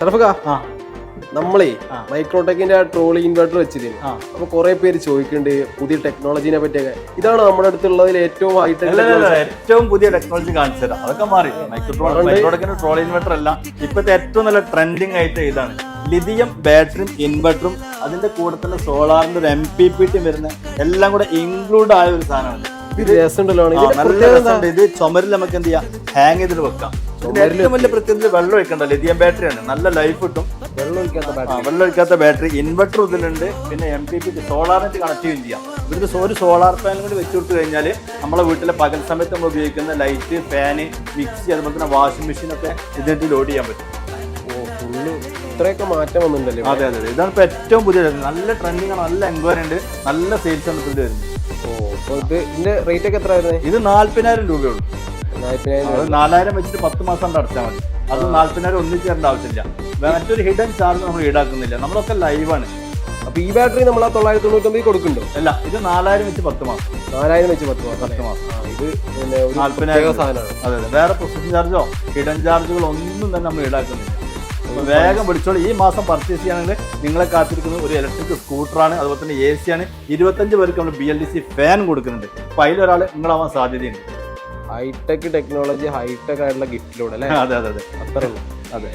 ഷറഫക്ക നമ്മളെ മൈക്രോടെക്കിന്റെ trolley inverter വെച്ചിരുന്നു. അപ്പൊ കുറെ പേര് ചോദിക്കുന്നുണ്ട് പുതിയ ടെക്നോളജിനെ പറ്റിയൊക്കെ. ഇതാണ് നമ്മുടെ അടുത്തുള്ളതിൽ ഏറ്റവും ഏറ്റവും പുതിയ ടെക്നോളജി കാണിച്ചു തരാം. അതൊക്കെ മാറി. മൈക്രോടെക്കിന്റെ ട്രോളി ഇൻവെർട്ടർ അല്ല, ഇപ്പോഴത്തെ ഏറ്റവും നല്ല ട്രെൻഡിങ് ആയിട്ട് ഇതാണ്. ലിഥിയം ബാറ്ററിയും ഇൻവെർട്ടറും അതിന്റെ കൂടെ തന്നെ സോളാറിന്റെ ഒരു MPPT വരുന്ന എല്ലാം കൂടെ ഇൻക്ലൂഡ് ആയ ഒരു സാധനമാണ്. ഇത് ചുമരിൽ നമുക്ക് എന്ത് ചെയ്യാം, ഹാങ് ചെയ്തിട്ട് വെക്കാം. ഏറ്റവും വലിയ പ്രത്യേകത വെള്ളം ഒഴിക്കണ്ട, ലിഥിയം ബാറ്ററിയാണ്, നല്ല ലൈഫ് കിട്ടും. വെള്ളം ഒഴിക്കാത്ത ബാറ്ററി, ഇൻവെർട്ടർ ഇതിലുണ്ട്. പിന്നെ MPPT സോളാറിനായിട്ട് കണക്ട് ചെയ്യുകയും ചെയ്യാം. ഇവിടുത്തെ ഒരു സോളാർ പാനൽ കൂടി വെച്ച് കൊടുത്തു കഴിഞ്ഞാൽ നമ്മളെ വീട്ടിലെ പകൽ സമയത്ത് നമ്മൾ ഉപയോഗിക്കുന്ന ലൈറ്റ്, ഫാന്, മിക്സി, അതുപോലെ തന്നെ വാഷിംഗ് മെഷീൻ ഒക്കെ ഇതിട്ട് ലോഡ് ചെയ്യാൻ പറ്റും. ഇത്രയൊക്കെ മാറ്റം വന്നിട്ടുണ്ടല്ലോ. അതെ അതെ, ഇതാണ് ഇപ്പൊ ഏറ്റവും പുതിയ, നല്ല ട്രെൻഡിങ് ആണ്, നല്ല എൻക്വയറി ഉണ്ട്, നല്ല സെയിൽസ് ആണ് ഇതിൽ വരുന്നത്. ഇതിന്റെ റേറ്റ് ഒക്കെ എത്ര വരുന്നത്? ഇത് 40,000 രൂപയുള്ളൂ. 4,000 വെച്ചിട്ട് 10 മാസം കൊണ്ട് അടച്ചാൽ മതി. അത് 40,000 ഒന്നിച്ച് തരേണ്ട ആവശ്യമില്ല. മറ്റൊരു ഹിഡൻ ചാർജ് നമ്മൾ ഈടാക്കുന്നില്ല, നമ്മളൊക്കെ ലൈവാണ്. അപ്പൊ ഈ ബാറ്ററി നമ്മൾ 999 കൊടുക്കുന്നുണ്ടോ? അല്ല, ഇത് 4,000 വെച്ച് 10 മാസം. 4,000 വെച്ച് 10 മാസം. ഇത് 40,000 സാധനമാണ്. അതെ അതെ, വേറെ പ്രോസസിംഗ് ചാർജോ ഹിഡൻ ചാർജുകളോ ഒന്നും തന്നെ നമ്മൾ ഈടാക്കുന്നില്ല. അപ്പോൾ വേഗം വിളിച്ചോളൂ. ഈ മാസം പർച്ചേസ് ചെയ്യുകയാണെങ്കിൽ നിങ്ങളെ കാത്തിരിക്കുന്നത് ഒരു ഇലക്ട്രിക് സ്കൂട്ടറാണ്, അതുപോലെ തന്നെ AC ആണ്. 25 പേർക്ക് നമ്മൾ BLDC ഫാൻ കൊടുക്കുന്നുണ്ട്. അപ്പോൾ അതിലൊരാൾ നിങ്ങളാവാൻ സാധ്യതയുണ്ട്. ഹൈടെക് ടെക്നോളജി, ഹൈടെക് ആയിട്ടുള്ള ഗിഫ്റ്റിലൂടെ അല്ലേ? അതെ അതെ അതെ, അത്രേ ഉള്ളൂ. അതെ.